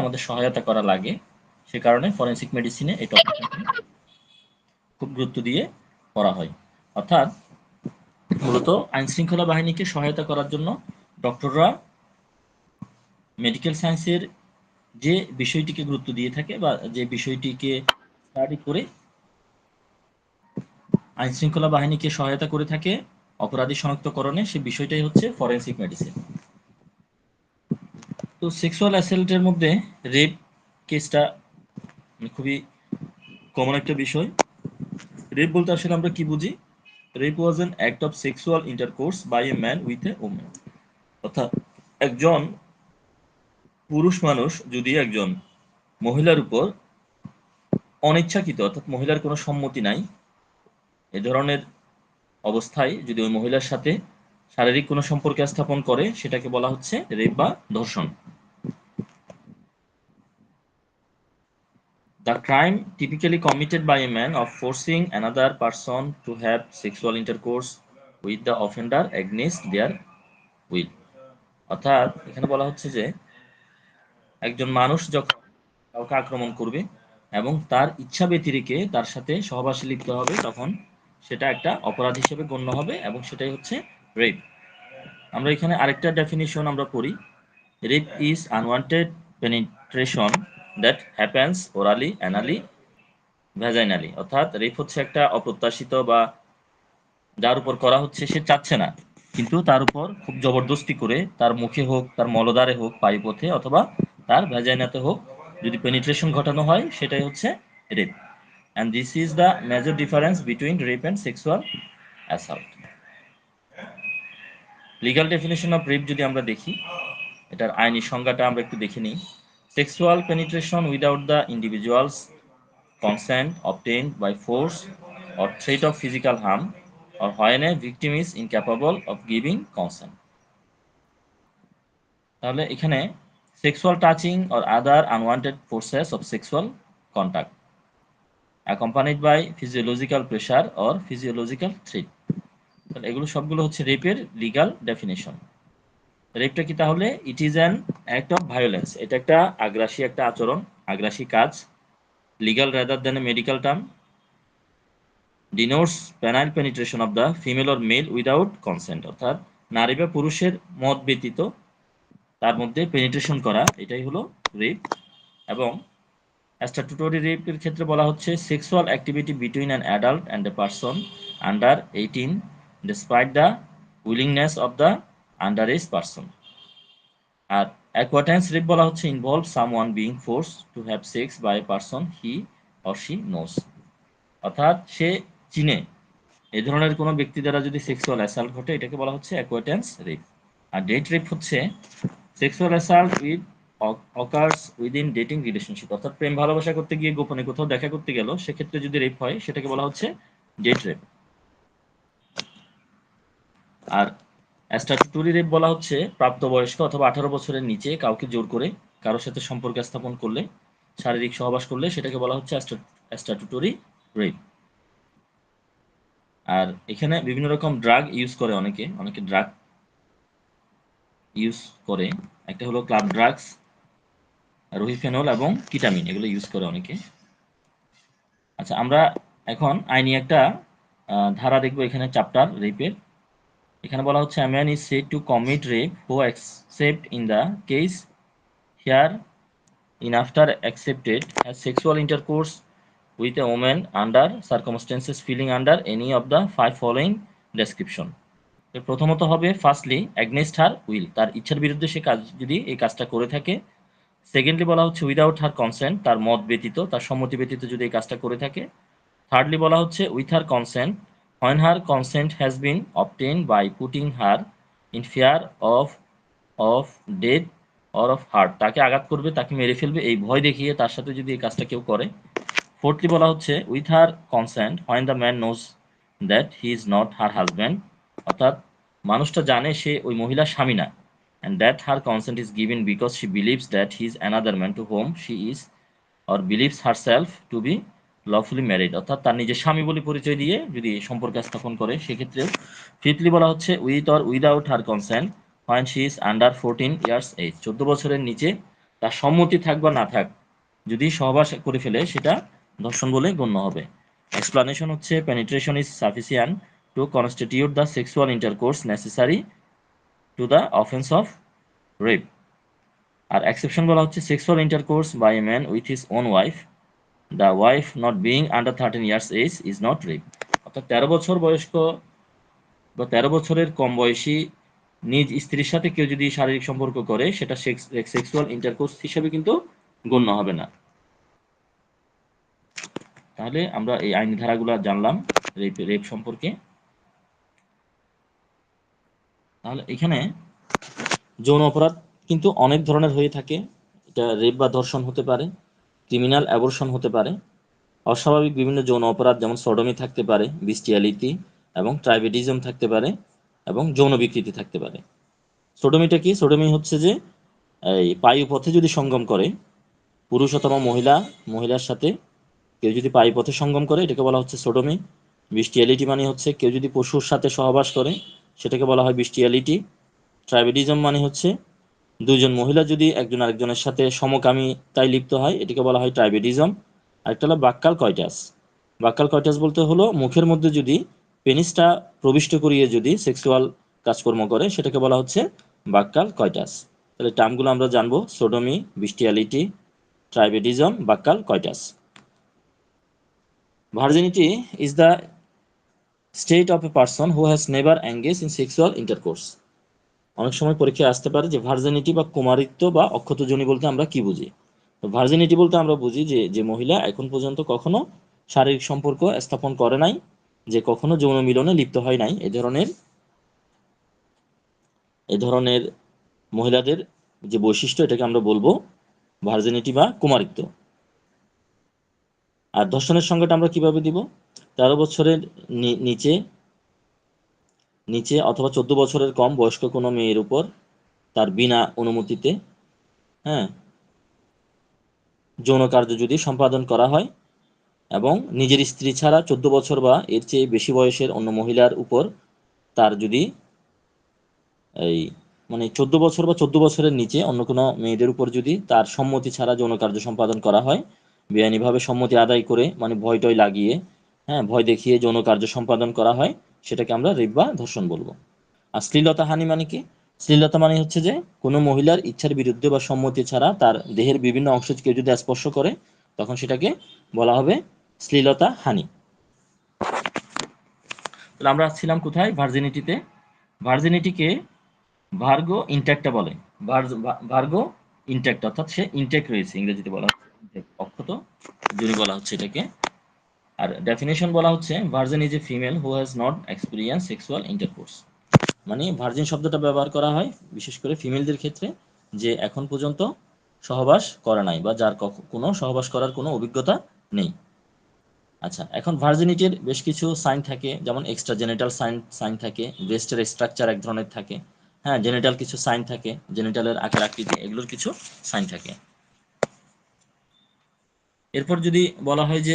আমাদের সহায়তা করা লাগে, সে কারণে ফরেন্সিক মেডিসিনে এই টপিকটাকে খুব গুরুত্ব দিয়ে পড়া হয়। অর্থাৎ মূলত আইন শৃঙ্খলা বাহিনীকে সহায়তা করার জন্য ডক্টররা মেডিকেল সায়েন্সের যে বিষয়টিকে গুরুত্ব দিয়ে থাকে বা যে বিষয়টিকে স্টাডি করে আইন শৃঙ্খলা বাহিনীকে সহায়তা করে থাকে অপরাধী শনাক্তকরণে, সে বিষয়টাই হচ্ছে ফরেন্সিক মেডিসিন। তো সেক্সুয়াল অ্যাসেল্টের মধ্যে রেপ কেসটা খুবই কমন একটা বিষয়। রেপ বলতে আসলে আমরা কি বুঝি? Rape was an act of sexual intercourse by a man with a woman. অর্থাৎ একজন পুরুষ মানুষ যদি একজন মহিলার উপর অনিচ্ছাকৃত, অর্থাৎ মহিলার কোনো সম্মতি নাই, এ ধরনের অবস্থায় যদি ওই মহিলার সাথে শারীরিক কোনো সম্পর্ক স্থাপন করে, সেটাকে বলা হচ্ছে রেপ বা ধর্ষণ। The crime typically committed by a man of forcing another person to have sexual intercourse with the offender against their will. অর্থাৎ এখানে বলা হচ্ছে যে একজন মানুষ যখন কাউকে আক্রমণ করবে এবং তার ইচ্ছা ব্যতিরেকে তার সাথে সহবাসে লিপ্ত হবে, তখন সেটা একটা অপরাধ হিসেবে গণ্য হবে এবং সেটাই হচ্ছে রেপ। আমরা এখানে আরেকটা ডেফিনিশন আমরা পড়ি। Rape is unwanted penetration that happens orally, anally, vaginally. অর্থাৎ রেপ হচ্ছে একটা অপ্রত্যাশিত বা যার উপর করা হচ্ছে সে চাচ্ছে না, কিন্তু তার উপর খুব জবরদস্তি করে তার মুখে হোক, তার মলদ্বারে হোক, পায়ুপথে অথবা তার ভ্যাজাইনাতে হোক যদি পেনিট্রেশন ঘটানো হয়, সেটাই হচ্ছে rape. And this is the major difference between rape and sexual assault. Legal definition of rape যদি আমরা দেখি, এটার আইনি সংজ্ঞাটা আমরা একটু দেখে নিই। Sexual penetration without the individuals consent obtained by force or threat of physical harm or when a victim is incapable of giving consent. তাহলে এখানে sexual touching or other unwanted process of sexual contact accompanied by physiological pressure or physiological threat. তাহলে এগুলো সবগুলো হচ্ছে রেপের legal definition. রেপটা কি তাহলে? It is an act of violence, এটা একটা আগ্রাসী একটা আচরণ, আগ্রাসী কাজ। Legal rather than a medical term, denotes penile penetration of the female or male without consent। অর্থাৎ নারী বা পুরুষের মত ব্যতীত তার মধ্যে পেনিট্রেশন করা, এটাই হলো রেপ। এবং স্ট্যাটুটরি রেপের ক্ষেত্রে বলা হচ্ছে sexual activity between an adult and a person under 18 despite the willingness of the under age person. আর অ্যাকোয়াটেন্স রেপ বলা হচ্ছে involve someone being force to have sex by a person he or she knows. অর্থাৎ সে চিনে এই ধরনের কোনো ব্যক্তি দ্বারা যদি সেক্সুয়াল অ্যাসাল্ট ঘটে, এটাকে বলা হচ্ছে অ্যাকোয়াটেন্স রেপ। আর ডেট রেপ হচ্ছে sexual assault with occurs within dating relationship. অর্থাৎ প্রেম ভালোবাসা করতে গিয়ে গোপনে কোথাও দেখা করতে গেল, সেক্ষেত্রে যদি রেপ হয়, সেটাকে বলা হচ্ছে ডেট রেপ। আর স্ট্যাটুটরি রেপ বলা হচ্ছে প্রাপ্তবয়স্ক অথবা 18 বছরের নিচে কাউকে জোর করে কারোর সাথে সম্পর্ক স্থাপন করলে, শারীরিক সহবাস করলে, সেটাকে বলা হচ্ছে স্ট্যাটুটরি রেপ। আর এখানে বিভিন্ন রকম ড্রাগ ইউজ করে অনেকে, অনেকে ড্রাগ ইউজ করে। একটা হলো ক্লাব ড্রাগস, রোহিফেনল এবং কিটামিন, এগুলো ইউজ করে অনেকে। আচ্ছা, আমরা এখন আইনি একটা ধারা দেখবো এখানে, চ্যাপ্টার রেপের। এখানে বলা হচ্ছে a man is said to commit rape who except in the case here in after accepted has sexual intercourse with a woman under circumstances falling under any of the 5 following description। প্রথমত হবে firstly against her will, তার ইচ্ছার বিরুদ্ধে সে কাজ যদি এই কাজটা করে থাকে। সেকেন্ডলি বলা হচ্ছে উইদাউট হার কনসেন্ট, তার মত ব্যতীত, তার সম্মতি ব্যতীত যদি এই কাজটা করে থাকে। থার্ডলি বলা হচ্ছে with her consent when her consent has been obtained by putting her in fear of of death or of hurt, তাকে আঘাত করবে, তাকে মেরে ফেলবে এই ভয় দেখিয়ে তার সাথে যদি এই কাজটা কেউ করে। ফোর্থলি বলা হচ্ছে with her consent when the man knows that he is not her husband. অর্থাৎ মানুষটা জানে সে ওই মহিলার স্বামী না। And that her consent is given because she believes that he is another man to whom she is or believes herself to be lawfully married. অর্থাৎ তার নিজের স্বামী বলে পরিচয় দিয়ে যদি সম্পর্ক স্থাপন করে, সেক্ষেত্রে। ফিফথলি বলা হচ্ছে with or without her consent when she is under 14 years age, 14 বছরের নিচে তার সম্মতি থাক বা না থাক, যদি সহবাস করে ফেলে সেটা ধর্ষণ বলে গণ্য হবে। এক্সপ্লানেশন হচ্ছে penetration is sufficient to constitute the sexual intercourse necessary to the offence of rape. আর এক্সেপশন বলা হচ্ছে sexual intercourse by a man with his own wife, the wife not being under 13 years age is not rape. অর্থাৎ 13 বছর বয়স্ক বা 13 বছরের কম বয়সী নিজ স্ত্রীর সাথে কেউ যদি শারীরিক সম্পর্ক করে সেটা সেক্সুয়াল ইন্টারকোর্স হিসেবে কিন্তু গণ্য হবে না। তাহলে আমরা এই আইনি ধারাগুলো জানলাম রেপ রেপ সম্পর্কে। তাহলে এখানে যৌন অপরাধ কিন্তু অনেক ধরনের হয়ে থাকে। এটা রেপ বা ধর্ষণ হতে পারে, ক্রিমিনাল অ্যাবর্শন হতে পারে, অস্বাভাবিক বিভিন্ন যৌন অপরাধ যেমন সোডোমি থাকতে পারে, বিস্টিয়ালিটি এবং ট্রাইবেডিজম থাকতে পারে, এবং যৌন বিকৃতি থাকতে পারে। সোডোমিটা কি? সোডোমি হচ্ছে যে এই পায়ুপথে যদি সঙ্গম করে, পুরুষ অথবা মহিলার সাথে কেউ যদি পায়ুপথে সঙ্গম করে এটাকে বলা হচ্ছে সোডোমি। বিস্টিয়ালিটি মানে হচ্ছে কেউ যদি পশুর সাথে সহবাস করে সেটাকে বলা হয় বিস্টিয়ালিটি। ট্রাইবেডিজম মানে হচ্ছে দুজন মহিলা যদি একজন আরেকজনের সাথে সমকামিতায় লিপ্ত হয় এটাকে বলা হয় ট্রাইবেডিজম। আরেকটা হলো বাক্যাল কয়টাস। বাক্যাল কয়টাস বলতে হলো মুখের মধ্যে যদি পেনিসটা প্রবিষ্ট করিয়ে যদি সেক্সুয়াল কাজকর্ম করে সেটাকে বলা হচ্ছে বাক্যাল কয়টাস। তাহলে টার্মগুলো আমরা জানবো: sodomy, bestiality, tribadism, buccal coitus. Virginity is the state of a person who has never engage in sexual intercourse. অনেক সময় পরীক্ষায় আসতে পারে যে ভার্জিনিটি বা কুমারিত্ব বা অক্ষত যোনি বলতে আমরা কি বুঝি। তো ভার্জিনিটি বলতে আমরা বুঝি যে যে মহিলা এখন পর্যন্ত কখনো শারীরিক সম্পর্ক স্থাপন করে নাই, যে কখনো যৌন মিলনে লিপ্ত হয় নাই, এ ধরনের মহিলাদের যে বৈশিষ্ট্য এটাকে আমরা বলবো ভার্জিনিটি বা কুমারিত্ব। আর ধর্ষণের সংজ্ঞাটা আমরা কিভাবে দিব? 13 বছরের নিচে নিচে অথবা 14 বছরের কম বয়স্ক কোনো মেয়ের উপর তার বিনা অনুমতিতে, হ্যাঁ, যৌন কার্য যদি সম্পাদন করা হয় এবং নিজের স্ত্রী ছাড়া 14 বছর বা এর চেয়ে বেশি বয়সের অন্য মহিলার উপর তার যদি এই মানে 14 বছর বা 14 বছরের নিচে অন্য কোনো মেয়েদের উপর যদি তার সম্মতি ছাড়া যৌন কার্য সম্পাদন করা হয়, বেআইনিভাবে সম্মতি আদায় করে মানে ভয় টয় লাগিয়ে, হ্যাঁ, ভয় দেখিয়ে যৌন কার্য সম্পাদন করা হয়, সেটাকে আমরা রেপ বা ধর্ষণ বলবো। আর শ্লীলতা হানি মানে কি? শ্লীলতা মানে হচ্ছে যে কোনো মহিলার ইচ্ছার বিরুদ্ধে বা সম্মতি ছাড়া তার দেহের বিভিন্ন অংশ কেউ যদি স্পর্শ করে তখন সেটাকে বলা হবে শ্লীলতা হানি। তাহলে আমরা ছিলাম কোথায়? ভার্জিনিটিতে। ভার্জিনিটিকে ভার্গো ইনট্যাক্টা বলে। ভার্গো ইনট্যাক্ট অর্থাৎ সে ইনট্যাক্ট রয়েছে, ইংরেজিতে বলা হচ্ছে অক্ষত যোনি বলা হচ্ছে এটাকে। আর ডেফিনেশন বলা হচ্ছে virgin is a female who has not experience sexual intercourse. মানে ভার্জিন শব্দটা ব্যবহার করা হয় বিশেষ করে ফিমেলদের ক্ষেত্রে, যে এখন পর্যন্ত সহবাস করা নাই বা যার কোনো সহবাস করার কোনো অভিজ্ঞতা নেই। আচ্ছা, এখন ভার্জিনিটির বেশ কিছু সাইন থাকে, যেমন এক্সট্রা জেনিটাল সাইন থাকে, ব্রেস্টের স্ট্রাকচার এক ধরনের থাকে, হ্যাঁ, জেনিটাল কিছু সাইন থাকে, জেনিটালের আকার আকৃতি এগুলোর কিছু সাইন থাকে। এরপর যদি বলা হয় যে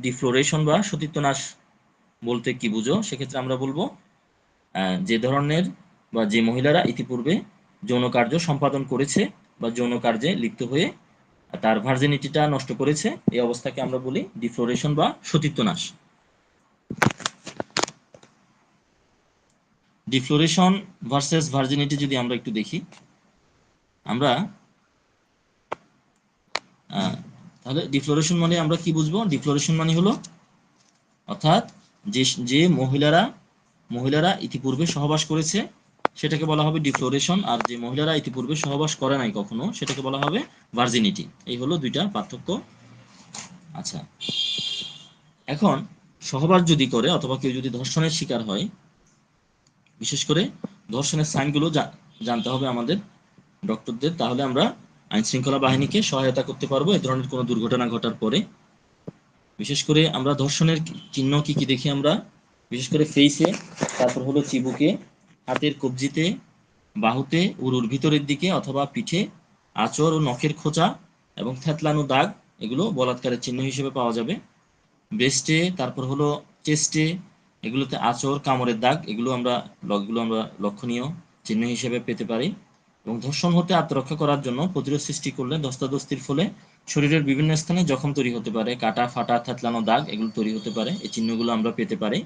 ডিফ্লোরেশন বা সতীত্বনাশ বলতে কি বুঝো, সেক্ষেত্রে আমরা বলবো যে ধরনের বা যে মহিলারা ইতিপূর্বে যৌন কার্য সম্পাদন করেছে বা যৌন কার্যে লিপ্ত হয়ে তার ভার্জিনিটিটা নষ্ট করেছে, এই অবস্থাকে আমরা বলি ডিফ্লোরেশন বা সতীত্বনাশ। ডিফ্লোরেশন ভার্সেস ভার্জিনিটি যদি আমরা একটু দেখি, আমরা তাহলে ডিফ্লোরেশন মানে আমরা কি বুঝবো? ডিফ্লোরেশন মানে হলো অর্থাৎ যে যে মহিলারা ইতিপূর্বে সহবাস করেছে সেটাকে বলা হবে ডিফ্লোরেশন, আর যে মহিলারা ইতিপূর্বে সহবাস করে নাই কখনো সেটাকে বলা হবে ভার্জিনিটি। এই হলো দুইটা পার্থক্য। আচ্ছা, এখন সহবাস যদি করে অথবা কেউ যদি ধর্ষণের শিকার হয়, বিশেষ করে ধর্ষণের সাইনগুলো জানতে হবে আমাদের ডক্টরদের, তাহলে আমরা আইন শৃঙ্খলা বাহিনীকে সহায়তা করতে পারবো এ ধরনের কোনো দুর্ঘটনা ঘটার পরে। বিশেষ করে আমরা ধর্ষণের চিহ্ন কি কি দেখি আমরা, বিশেষ করে ফেইসে, তারপর হলো চিবুকে, হাতের কবজিতে, বাহুতে, উরুর ভিতরের দিকে অথবা পিঠে, আঁচড় ও নখের খোঁচা এবং থ্যাতলানো দাগ, এগুলো বলাৎকারের চিহ্ন হিসেবে পাওয়া যাবে। ব্রেস্টে, তারপর হলো চেস্টে, এগুলোতে আঁচড়, কামড়ের দাগ, এগুলো আমরা লক্ষণীয় চিহ্ন হিসেবে পেতে পারি। এবং ধর্ষণ হতে আত্মরক্ষা করার জন্য প্রতিরোধ সৃষ্টি করলে ধস্তাধস্তির ফলে শরীরের বিভিন্ন স্থানে জখম তৈরি হতে পারে, কাটা, ফাটা, থেতলানো দাগ এগুলো তৈরি হতে পারে। এই চিহ্নগুলো আমরা পেতে পারি।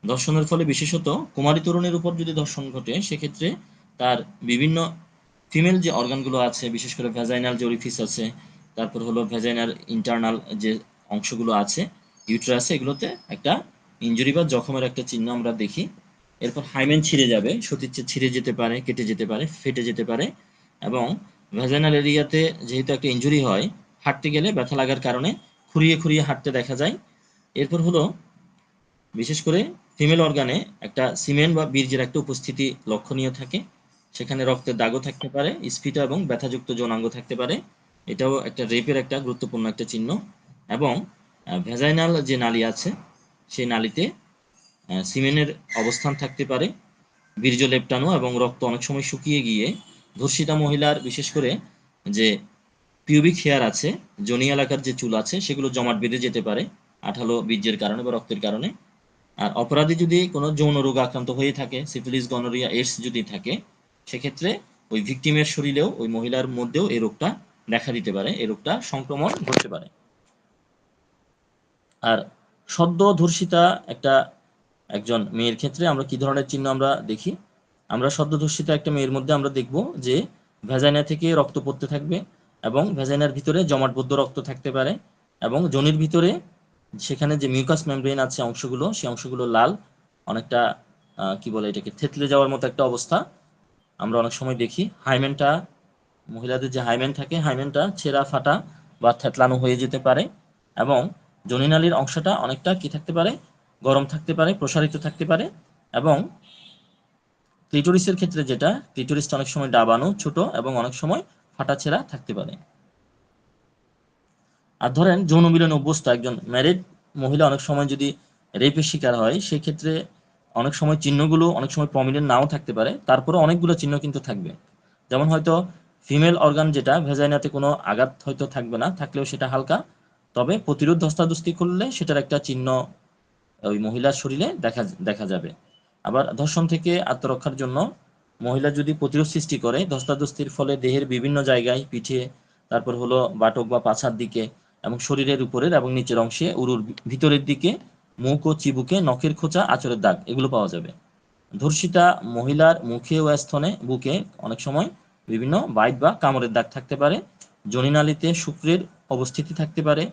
ধর্ষণের ফলে বিশেষত কুমারী তরুণীর উপর যদি ধর্ষণ ঘটে সেক্ষেত্রে তার বিভিন্ন ফিমেল যে অর্গানগুলো আছে, বিশেষ করে ভ্যাজাইনাল যে অরিফিস আছে, তারপর হলো ভ্যাজাইনাল ইন্টারনাল যে অংশগুলো আছে, ইউটেরাসে, এগুলোতে একটা ইনজুরি বা জখমের একটা চিহ্ন আমরা দেখি। এরপর হাইমেন ছিঁড়ে যাবে, সতীচ্ছেদ ছিঁড়ে যেতে পারে, কেটে যেতে পারে, ফেটে যেতে পারে। এবং ভ্যাজাইনাল এরিয়াতে যেহেতু একটা ইনজুরি হয়, হাঁটতে গেলে ব্যথা লাগার কারণে খুঁড়িয়ে খুঁড়িয়ে হাঁটতে দেখা যায়। এরপর হলো বিশেষ করে ফিমেল অর্গানে একটা সিমেন্ট বা বীর্যের একটা উপস্থিতি লক্ষণীয় থাকে। সেখানে রক্তের দাগও থাকতে পারে, স্ফীত এবং ব্যথাযুক্ত যৌনাঙ্গ থাকতে পারে। এটাও একটা রেপের একটা গুরুত্বপূর্ণ একটা চিহ্ন। এবং ভ্যাজাইনাল যে নালী আছে সেই নালীতে সিমেনের অবস্থান থাকতে পারে, বীর্য লেপটানো এবং রক্ত অনেক সময় শুকিয়ে গিয়ে ধর্ষিতা মহিলার বিশেষ করে যে পিউবিক হেয়ার আছে, যোনি এলাকার যে চুল আছে, সেগুলো জমাট বেঁধে যেতে পারে আঠালো বীর্যের কারণে বা রক্তের কারণে। আর অপরাধী যদি কোনো যৌন রোগ আক্রান্ত হয়ে থাকে, সিফিলিস, গনোরিয়া, এইডস যদি থাকে, সেক্ষেত্রে ওই ভিকটিমের শরীরেও, ওই মহিলার মধ্যেও এই রোগটা দেখা দিতে পারে, এই রোগটা সংক্রমণ ঘটতে পারে। আর সদ্য ধর্ষিতা একজন মেয়ের ক্ষেত্রে আমরা কি ধরনের চিহ্ন আমরা দেখি? আমরা সদ্য ধর্ষিতা একটা মেয়ের মধ্যে আমরা দেখব যে ভ্যাজাইনা থেকে রক্ত পড়তে থাকবে এবং ভ্যাজাইনার ভিতরে জমাটবদ্ধ রক্ত থাকতে পারে এবং যোনির ভিতরে সেখানে যে মিউকাস মেমব্রেন আছে অংশগুলো, সেই অংশগুলো লাল, অনেকটা কি বলে এটাকে, থেতলে যাওয়ার মতো একটা অবস্থা আমরা অনেক সময় দেখি। হাইমেনটা, মহিলাদের যে হাইমেন থাকে, হাইমেনটা ছেঁড়া, ফাটা বা থেতলানো হয়ে যেতে পারে এবং জনিনালীর অংশটা অনেকটা কি থাকতে পারে, গরম থাকতে পারে, প্রসারিত থাকতে পারে। এবং ক্লিটোরিসের ক্ষেত্রে যেটা, ক্লিটোরিসটা অনেক সময় ডাবানো, ছোট এবং অনেক সময় ফাটা ছেঁড়া থাকতে পারে। আর ধরেন যৌন মিলনে অভ্যস্ত একজন ম্যারিড মহিলা অনেক সময় যদি রেপের শিকার হয়, সেক্ষেত্রে অনেক সময় চিহ্নগুলো অনেক সময় প্রমিনেন্ট নাও থাকতে পারে, তারপরে অনেকগুলো চিহ্ন কিন্তু থাকবে। যেমন হয়তো ফিমেল অর্গান যেটা, ভেজাইনাতে কোনো আঘাত হয়তো থাকবে না, থাকলেও সেটা হালকা, তবে প্রতিরোধ ধস্তাধস্তি করলে সেটার একটা চিহ্ন ওই মহিলার শরীরে দেখা দেখা যাবে। আবার ধর্ষণ থেকে আত্মরক্ষার জন্য মহিলা যদি প্রতিরোধ সৃষ্টি করে, ধস্তাধস্তির ফলে দেহের বিভিন্ন জায়গায়, পিঠে, তারপর হলো বাটক বা পাছার দিকে এবং শরীরের উপরের এবং নিচের অংশে, উরুর ভিতরের দিকে, মুখ ও চিবুকে নখের খোঁচা, আঁচড়ের দাগ এগুলো পাওয়া যাবে। ধর্ষিতা মহিলার মুখে ও স্তনে, বুকে অনেক সময় বিভিন্ন বাইট বা কামড়ের দাগ থাকতে পারে। যৌনালীতে শুক্রের অবস্থিতি থাকতে পারে।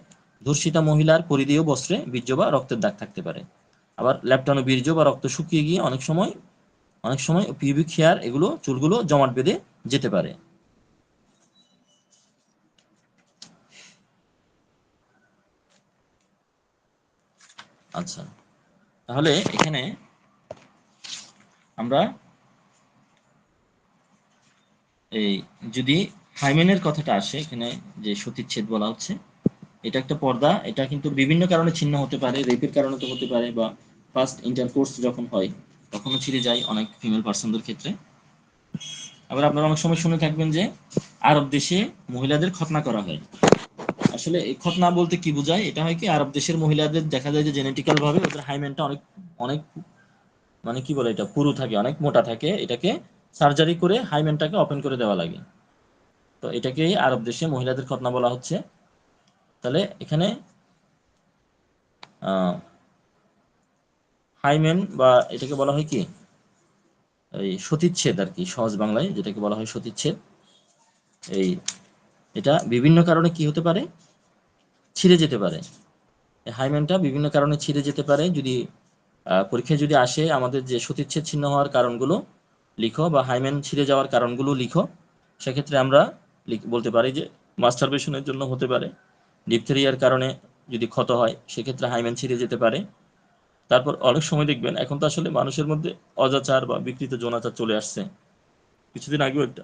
ধর্ষিতা মহিলার পরিধেয় বস্ত্রে বীর্য বা রক্তের দাগ থাকতে পারে। আবার ল্যাপ্টানো বীর্য বা রক্ত শুকিয়ে গিয়ে অনেক সময় পিউবিক হেয়ার, এগুলো চুলগুলো জমাট বেঁধে যেতে পারে। আচ্ছা, তাহলে এখানে আমরা এই যদি হাইমেনের কথাটা আসে, এখানে যে সতীচ্ছেদ বলা হচ্ছে, এটা একটা পর্দা, এটা কিন্তু বিভিন্ন কারণে ছিন্ন হতে পারে, রেপের কারণে তো হতে পারে, বা ফার্স্ট ইন্টারকোর্স যখন হয় তখনও ছিঁড়ে যায় অনেক ফিমেল পার্সনদের ক্ষেত্রে। আবার আপনারা অনেক সময় শুনে থাকবেন যে আরব দেশে মহিলাদের খতনা করা হয়। আসলে এই খতনা বলতে কি বোঝায়? এটা হয় কি, আরব দেশের মহিলাদের দেখা যায় যে জেনেটিক্যাল ভাবে ওদের হাইমেনটা অনেক অনেক মানে কি বলে, এটা পুরু থাকে, অনেক মোটা থাকে, এটাকে সার্জারি করে হাইমেনটাকে ওপেন করে দেওয়া লাগে। তো এটাকেই আরব দেশে মহিলাদের খতনা বলা হচ্ছে। তাহলে এখানে আহ হাইমেন বা এটাকে বলা হয় কি, এই সতীচ্ছেদ আর কি, সহজ বাংলায় যেটাকে বলা হয় সতীচ্ছেদ। এই এটা বিভিন্ন কারণে কি হতে পারে, ছিঁড়ে যেতে পারে। হাইমেনটা বিভিন্ন কারণে ছিঁড়ে যেতে পারে। যদি পরীক্ষায় যদি আসে আমাদের যে সতীচ্ছেদ ছিন্ন হওয়ার কারণগুলো লিখো বা হাইমেন ছিঁড়ে যাওয়ার কারণগুলো লিখো, সেক্ষেত্রে আমরা বলতে পারি যে মাস্টারবেশনের জন্য হতে পারে, ডিপথেরিয়ার কারণে যদি ক্ষত হয় সেক্ষেত্রে হাইমেন ছিঁড়ে যেতে পারে। তারপর অনেক সময় দেখবেন এখন তো আসলে মানুষের মধ্যে অজাচার বা বিকৃত যৌনাচার চলে আসছে। কিছুদিন আগেও একটা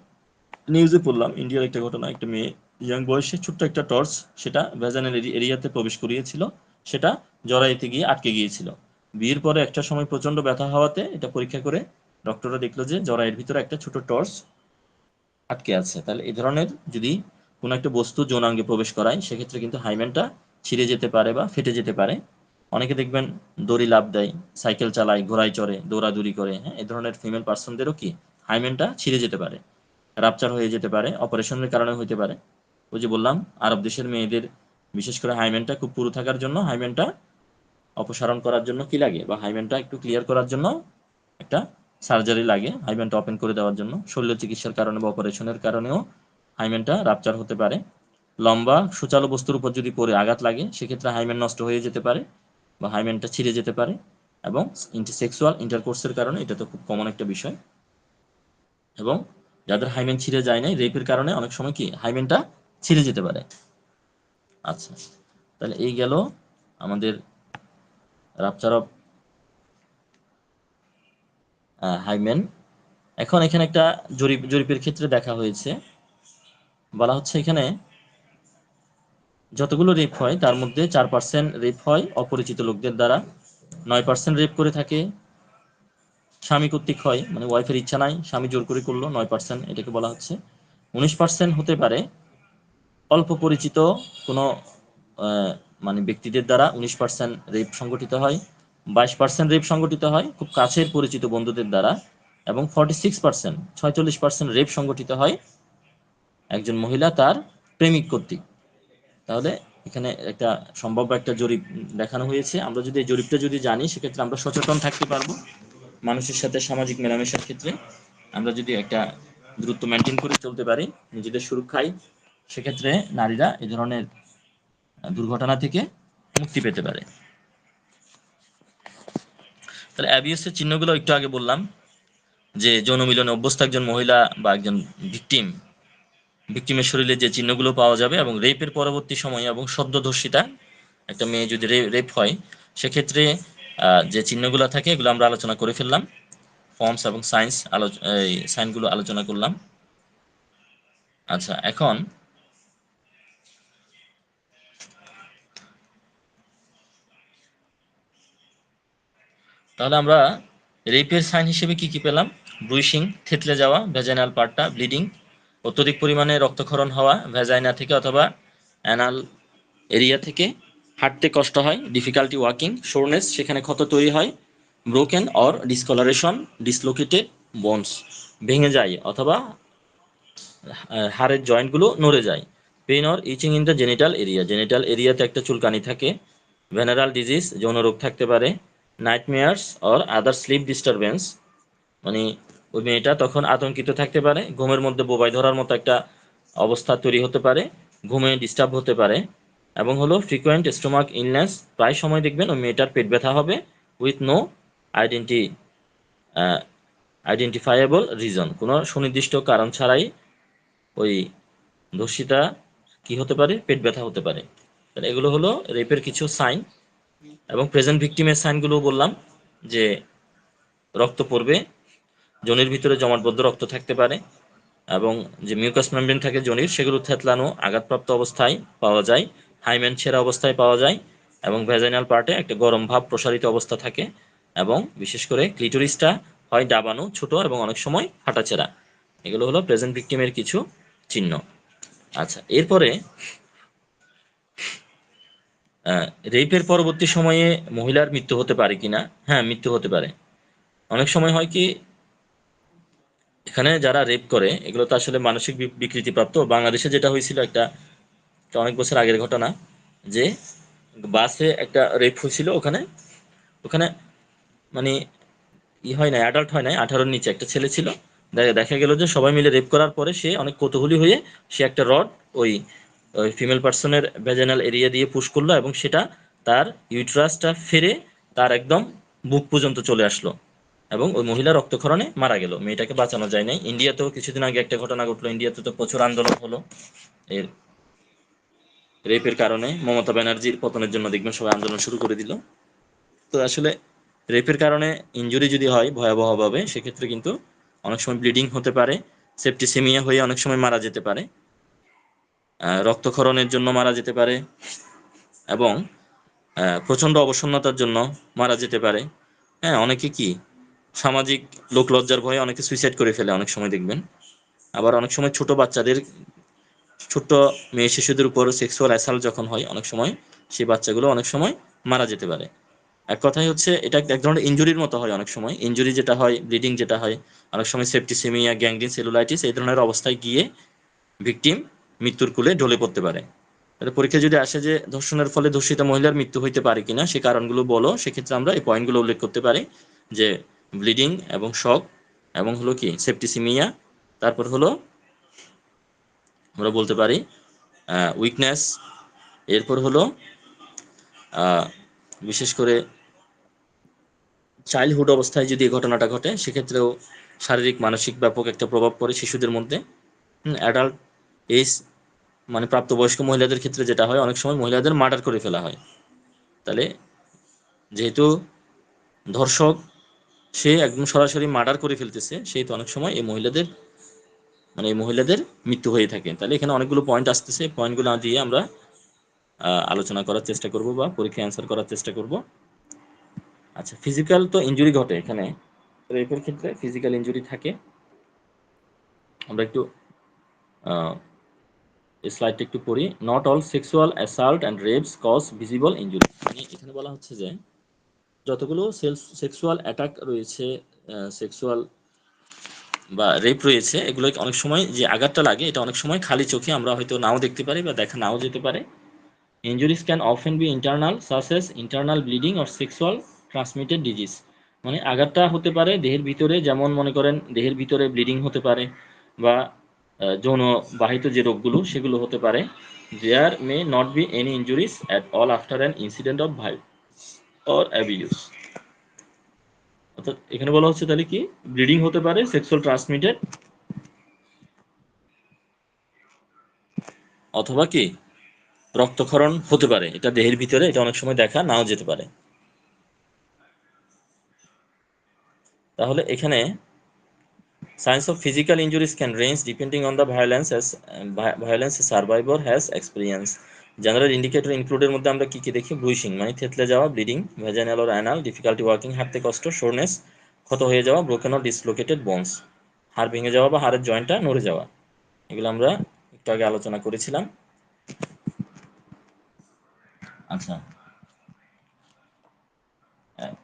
নিউজে পড়লাম, ইন্ডিয়ার একটা ঘটনা, একটা মেয়ে ইয়াং বয়সে ছোট্ট একটা টর্চ, সেটা ভ্যাজানাল এরিয়াতে প্রবেশ করিয়েছিল, সেটা জরাইতে গিয়ে আটকে গিয়েছিল। বিয়ের পরে একটা সময় প্রচন্ড ব্যথা হওয়াতে এটা পরীক্ষা করে ডক্টররা দেখলো যে জরায়ের ভিতরে একটা ছোট টর্চ আটকে আছে। তাহলে এই ধরনের যদি কোনো একটা বস্তু যৌনাঙ্গে প্রবেশ করায়, সেক্ষেত্রে কিন্তু হাইমেনটা ছিঁড়ে যেতে পারে বা ফেটে যেতে পারে। অনেকে দেখবেন দড়ি লাফ দেয়, সাইকেল চালায়, ঘোড়ায় চড়ে, দৌড়াদৌড়ি করে, হ্যাঁ, এই ধরনের ফিমেল পার্সনদেরও কি হাইমেনটা ছিঁড়ে যেতে পারে। রাপচার হয়ে যেতে পারে, অপারেশনের কারণে হতে পারে। ওই যে বললাম আরব দেশের মেয়েদের বিশেষ করে হাইমেনটা খুব পুরু থাকার জন্য হাইমেনটা অপসারণ করার জন্য কি লাগে, বা হাইমেনটা একটু ক্লিয়ার করার জন্য একটা সার্জারি লাগে হাইমেনটা ওপেন করে দেওয়ার জন্য। শল্য চিকিৎসার কারণে বা অপারেশনের কারণেও হাইমেনটা রাপচার হতে পারে। লম্বা সুচালো বস্তুর উপর যদি পড়ে আঘাত লাগে সেক্ষেত্রে হাইমেন নষ্ট হয়ে যেতে পারে বা হাইমেনটা ছিঁড়ে যেতে পারে। এবং সেক্সুয়াল ইন্টারকোর্সের কারণে এটা তো খুব কমন একটা বিষয়। এবং যাদের হাইমেন ছিঁড়ে যায় নাই, রেপের কারণে অনেক সময় কি হাইমেনটা ছিঁড়ে যেতে পারে। আচ্ছা, তাহলে এই গেল আমাদের রাপচার অফ হাইমেন। এখন এখানে একটা জরিপের ক্ষেত্রে দেখা হয়েছে, বলা হচ্ছে এখানে যতগুলো রেপ হয় তার মধ্যে 4% রেপ হয় অপরিচিত লোকদের দ্বারা, 9% রেপ করে থাকে স্বামী কর্তৃক হয়, মানে ওয়াইফের ইচ্ছা নাই স্বামী জোর করে করলো, 9% এটাকে বলা হচ্ছে। 19% হতে পারে অল্প পরিচিত কোনো মানে ব্যক্তিদের দ্বারা 19% রেপ সংগঠিত হয়। 22% রেপ সংগঠিত হয় খুব কাছের পরিচিত বন্ধুদের দ্বারা। এবং 46% রেপ সংগঠিত হয় একজন মহিলা তার প্রেমিক কর্তৃক। তাহলে এখানে একটা সম্ভাব্য একটা জরিপ দেখানো হয়েছে। আমরা যদি এই জরিপটা যদি জানি সেক্ষেত্রে আমরা সচেতন থাকতে পারবো মানুষের সাথে সামাজিক মেলামেশার ক্ষেত্রে। আমরা যদি একটা দূরত্ব মেনটেন করে চলতে পারি নিজেদের সুরক্ষায়, সেক্ষেত্রে নারীরা এই ধরনের দুর্ঘটনা থেকে মুক্তি পেতে পারে। তাহলে অ্যাবিউসের চিহ্নগুলো একটু আগে বললাম যে যৌন মিলনে অভ্যস্ত একজন মহিলা বা একজন ভিকটিমের শরীরে যে চিহ্নগুলো পাওয়া যাবে এবং রেপের পরবর্তী সময়ে এবং সদ্যধর্ষিতা একটা মেয়ে যদি রেপ হয় সেক্ষেত্রে যে চিহ্নগুলো থাকে এগুলো আমরা আলোচনা করে ফেললাম। ফর্মস এবং এই সাইনগুলো আলোচনা করলাম। আচ্ছা, এখন তাহলে আমরা রেপের সাইন হিসেবে কি কি পেলাম? ব্রুইশিং, থেতলে যাওয়া ভ্যাজাইনাল পার্টটা, ব্লিডিং, অত্যধিক পরিমাণে রক্তক্ষরণ হওয়া ভ্যাজাইনা থেকে অথবা অ্যানাল এরিয়া থেকে, হাঁটতে কষ্ট হয়, ডিফিকাল্টি ওয়াকিং, সোরনেস সেখানে ক্ষত তৈরি হয়, broken or discoloration, dislocated bones ভেঙে যায় অথবা হাড়ের জয়েন্টগুলো নড়ে যায়, pain or itching in the genital এরিয়াতে একটা চুলকানি থাকে, ভেনারাল ডিজিজ যৌন রোগ থাকতে পারে, nightmares or other sleep disturbance মানে ওই মেয়েটা তখন আতঙ্কিত থাকতে পারে, ঘুমের মধ্যে বোবাই ধরার মতো একটা অবস্থা তৈরি হতে পারে, ঘুমে ডিস্টার্ব হতে পারে। এবং হলো ফ্রিকোয়েন্ট স্টোমাক ইলনেস, প্রায় সময় দেখবেন ওই মেয়েটার পেট ব্যথা হবে উইথ নো আইডেন্টি আইডেন্টিফাইয়েবল রিজন, কোনো সুনির্দিষ্ট কারণ ছাড়াই ওই ধর্ষিতা কি হতে পারে, পেট ব্যথা হতে পারে। তাহলে এগুলো হলো রেপের কিছু সাইন। এবং প্রেজেন্ট ভিকটিমের সাইনগুলো বললাম যে রক্ত পড়বে, যোনির ভিতরে জমাটবদ্ধ রক্ত থাকতে পারে এবং যে মিউকাস মেমব্রেন থাকে যোনির সেগুলো থেতলানো আঘাতপ্রাপ্ত অবস্থায় পাওয়া যায়, হাইমেন ছেঁড়া অবস্থায় পাওয়া যায় এবং ভ্যাজাইনাল পার্টে একটা গরম ভাব প্রসারিত অবস্থা থাকে এবং বিশেষ করে ক্লিটোরিসটা হয় ডাবানো ছোট এবং অনেক সময় ফাটাছেঁড়া। এগুলো হলো প্রেজেন্ট ভিকটিমের কিছু চিহ্ন। আচ্ছা, এরপরে রেপের পরবর্তী সময়ে মহিলার মৃত্যু হতে পারে কিনা? হ্যাঁ, মৃত্যু হতে পারে। অনেক সময় হয় কি এখানে যারা রেপ করে এগুলো তো আসলে মানসিক বিকৃতিপ্রাপ্ত। বাংলাদেশে যেটা হয়েছিল একটা অনেক বছর আগের ঘটনা, যে বাসে একটা রেপ হয়েছিল, ওখানে ওখানে মানে হয় নাই, অ্যাডাল্ট হয় নাই, 18-র নিচে একটা ছেলে ছিল। দেখা গেল যে সবাই মিলে রেপ করার পরে সে অনেক কৌতূহলী হয়ে সে একটা রড ওই ওই ফিমেল পার্সনের ভ্যাজাইনাল এরিয়া দিয়ে পুশ করলো এবং সেটা তার ইউট্রাসটা ফেরে তার একদম বুক পর্যন্ত চলে আসলো এবং ওই মহিলা রক্তক্ষরণে মারা গেল। মেয়েটাকে বাঁচানো যায় নাই। ইন্ডিয়াতেও কিছুদিন আগে একটা ঘটনা ঘটলো, ইন্ডিয়াতে তো প্রচুর আন্দোলন হলো এর রেপের কারণে। মমতা ব্যানার্জির পতনের জন্য দেখবেন সবাই আন্দোলন শুরু করে দিল। তো আসলে রেপের কারণে ইনজুরি যদি হয় ভয়াবহভাবে সেক্ষেত্রে কিন্তু অনেক সময় ব্লিডিং হতে পারে, সেপ্টিসেমিয়া হয়ে অনেক সময় মারা যেতে পারে, রক্তক্ষরণের জন্য মারা যেতে পারে এবং প্রচণ্ড অবসন্নতার জন্য মারা যেতে পারে। হ্যাঁ, অনেকে কি সামাজিক লোকলজ্জার ভয়ে অনেকে সুইসাইড করে ফেলে অনেক সময় দেখবেন। আবার অনেক সময় ছোট বাচ্চাদের, ছোট্ট মেয়ে শিশুদের উপর সেক্সুয়াল অ্যাসাল্ট যখন হয় অনেক সময় সেই বাচ্চাগুলো অনেক সময় মারা যেতে পারে। এক কথাই হচ্ছে এটা এক ধরনের ইনজুরির মতো হয় অনেক সময়। ইনজুরি যেটা হয়, ব্লিডিং যেটা হয়, অনেক সময় সেপ্টিসেমিয়া, গ্যাংগ্রিন, সেলুলাইটিস এই ধরনের অবস্থায় গিয়ে ভিকটিম মৃত্যুর কোলে ঢলে পড়তে পারে। তাহলে পরীক্ষায় যদি আসে যে ধর্ষণের ফলে ধর্ষিতা মহিলার মৃত্যু হইতে পারে কিনা, সে কারণগুলো বলো, সেক্ষেত্রে আমরা এই পয়েন্টগুলো উল্লেখ করতে পারি যে ব্লিডিং এবং শক এবং হলো কি সেপ্টিসিমিয়া, তারপর হলো আমরা বলতে পারি উইকনেস, এরপর হলো বিশেষ করে চাইল্ডহুড অবস্থায় যদি এই ঘটনাটা ঘটে সেক্ষেত্রেও শারীরিক মানসিক ব্যাপক একটা প্রভাব পড়ে শিশুদের মধ্যে। অ্যাডাল্ট এজ মানে প্রাপ্তবয়স্ক মহিলাদের ক্ষেত্রে যেটা হয়, অনেক সময় মহিলাদের মার্ডার করে ফেলা হয়। তাহলে যেহেতু ধর্ষক সে একদম সরাসরি মার্ডার করে ফেলতেছে, সেই তো অনেক সময় এই মহিলাদের মৃত্যু হয়ে থাকে। তাহলে এখানে অনেকগুলো পয়েন্ট আসতেছে, পয়েন্টগুলো দিয়ে আমরা আলোচনা করার চেষ্টা করব বা পরীক্ষায় অ্যান্সার করার চেষ্টা করব। আচ্ছা, ফিজিক্যাল তো ইনজুরি ঘটে এখানে, রেপের ক্ষেত্রে ফিজিক্যাল ইনজুরি থাকে। আমরা একটু স্লাইডটা একটু পড়ি। Not all sexual assault and rapes cause visible injury. মানে এখানে বলা হচ্ছে যে যতগুলো সেক্সুয়াল অ্যাটাক রয়েছে, সেক্সুয়াল বা রেপ রয়েছে, এগুলো অনেক সময় যে আঘাতটা লাগে এটা অনেক সময় খালি চোখে আমরা হয়তো নাও দেখতে পারি বা দেখা নাও যেতে পারে। Injuries can often be internal সাসেস internal bleeding or sexual transmitted disease. মানে আঘাতটা হতে পারে দেহের ভিতরে, যেমন মনে করেন দেহের ভিতরে ব্লিডিং হতে পারে বা যৌন বাহিত যে রোগগুলো সেগুলো হতে পারে। There may not be any injuries at all after an incident of violence or abuse. অর্থাৎ এখানে বলা হচ্ছে তাহলে কি ব্লিডিং হতে পারে, সেক্সুয়াল ট্রান্সমিটেড, অথবা কি রক্তক্ষরণ হতে পারে। এটা দেহের ভিতরে, এটা অনেক সময় দেখা নাও যেতে পারে। তাহলে এখানে signs of physical injuries can range depending on the violence a survivor has experienced. General indicator ইনক্লুডের মধ্যে আমরা কি কি দেখি? ব্রুইশিং মানে থেতলে যাওয়া, bleeding, vaginal or anal, difficulty walking হাঁটতে কষ্ট, সোরনেস ক্ষত হয়ে যাওয়া, ব্রোকেন অর ডিসলোকেটেড বোনস হাড় ভেঙে যাওয়া বা হাড়ের জয়েন্টটা নড়ে যাওয়া। এগুলো আমরা একটু আগে আলোচনা করেছিলাম। আচ্ছা,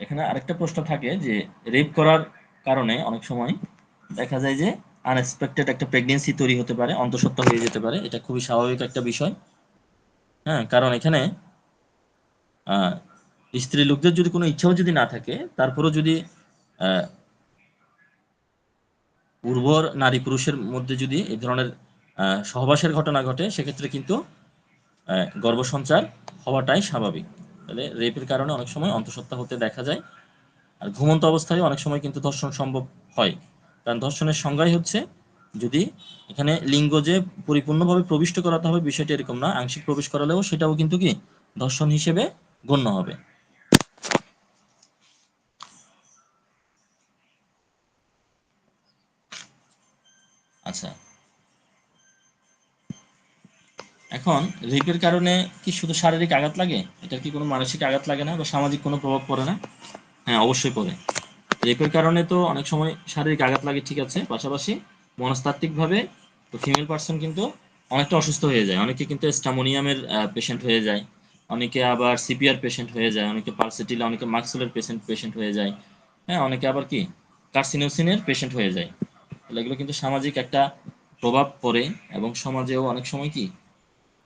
এখানে আরেকটা প্রশ্ন থাকে যে রেপ করার কারণে অনেক সময় দেখা যায় যে আনএক্সপেক্টেড একটা প্রেগনেন্সি তৈরি হতে পারে, অন্তঃসত্ত্বা হয়ে যেতে পারে। এটা খুবই স্বাভাবিক একটা বিষয়। হ্যাঁ, কারণ এখানে আহ, স্ত্রী লোকদের যদি কোনো ইচ্ছাও যদি না থাকে, তারপরেও যদি আহ, উর্বর নারী পুরুষের মধ্যে যদি এই ধরনের সহবাসের ঘটনা ঘটে, সেক্ষেত্রে কিন্তু গর্ভসঞ্চার হওয়াটাই স্বাভাবিক। তাহলে রেপের কারণে অনেক সময় অন্তঃসত্ত্বা হতে দেখা যায়। আর ঘুমন্ত অবস্থায় অনেক সময় কিন্তু ধর্ষণ সম্ভব হয়। কারণ ধর্ষণের সংজ্ঞাই হচ্ছে, যদি এখানে লিঙ্গ যে পরিপূর্ণভাবে প্রবিষ্ট করাতে হবে বিষয়টি এরকম না, আংশিক প্রবেশ করালেও সেটাও কিন্তু কি ধর্ষণ হিসেবে গণ্য হবে। আচ্ছা, এখন রেপের কারণে কি শুধু শারীরিক আঘাত লাগে? এটার কি কোনো মানসিক আঘাত লাগে না বা সামাজিক কোনো প্রভাব পড়ে না? হ্যাঁ, অবশ্যই পড়ে। রেপের কারণে তো অনেক সময় শারীরিক আঘাত লাগে, ঠিক আছে, পাশাপাশি মনস্তাত্ত্বিকভাবে তো ফিমেল পার্সন কিন্তু অনেকটা অসুস্থ হয়ে যায়। অনেকে কিন্তু স্টামোনিয়ামের পেশেন্ট হয়ে যায়, অনেকে আবার সিপিআর পেশেন্ট হয়ে যায়, অনেকে পালসেটিলা, অনেকে মাক্সুলের পেশেন্ট হয়ে যায়। হ্যাঁ, অনেকে আবার কি কার্সিনোসিনের পেশেন্ট হয়ে যায়। তাহলে এগুলো কিন্তু সামাজিক একটা প্রভাব পড়ে এবং সমাজেও অনেক সময় কি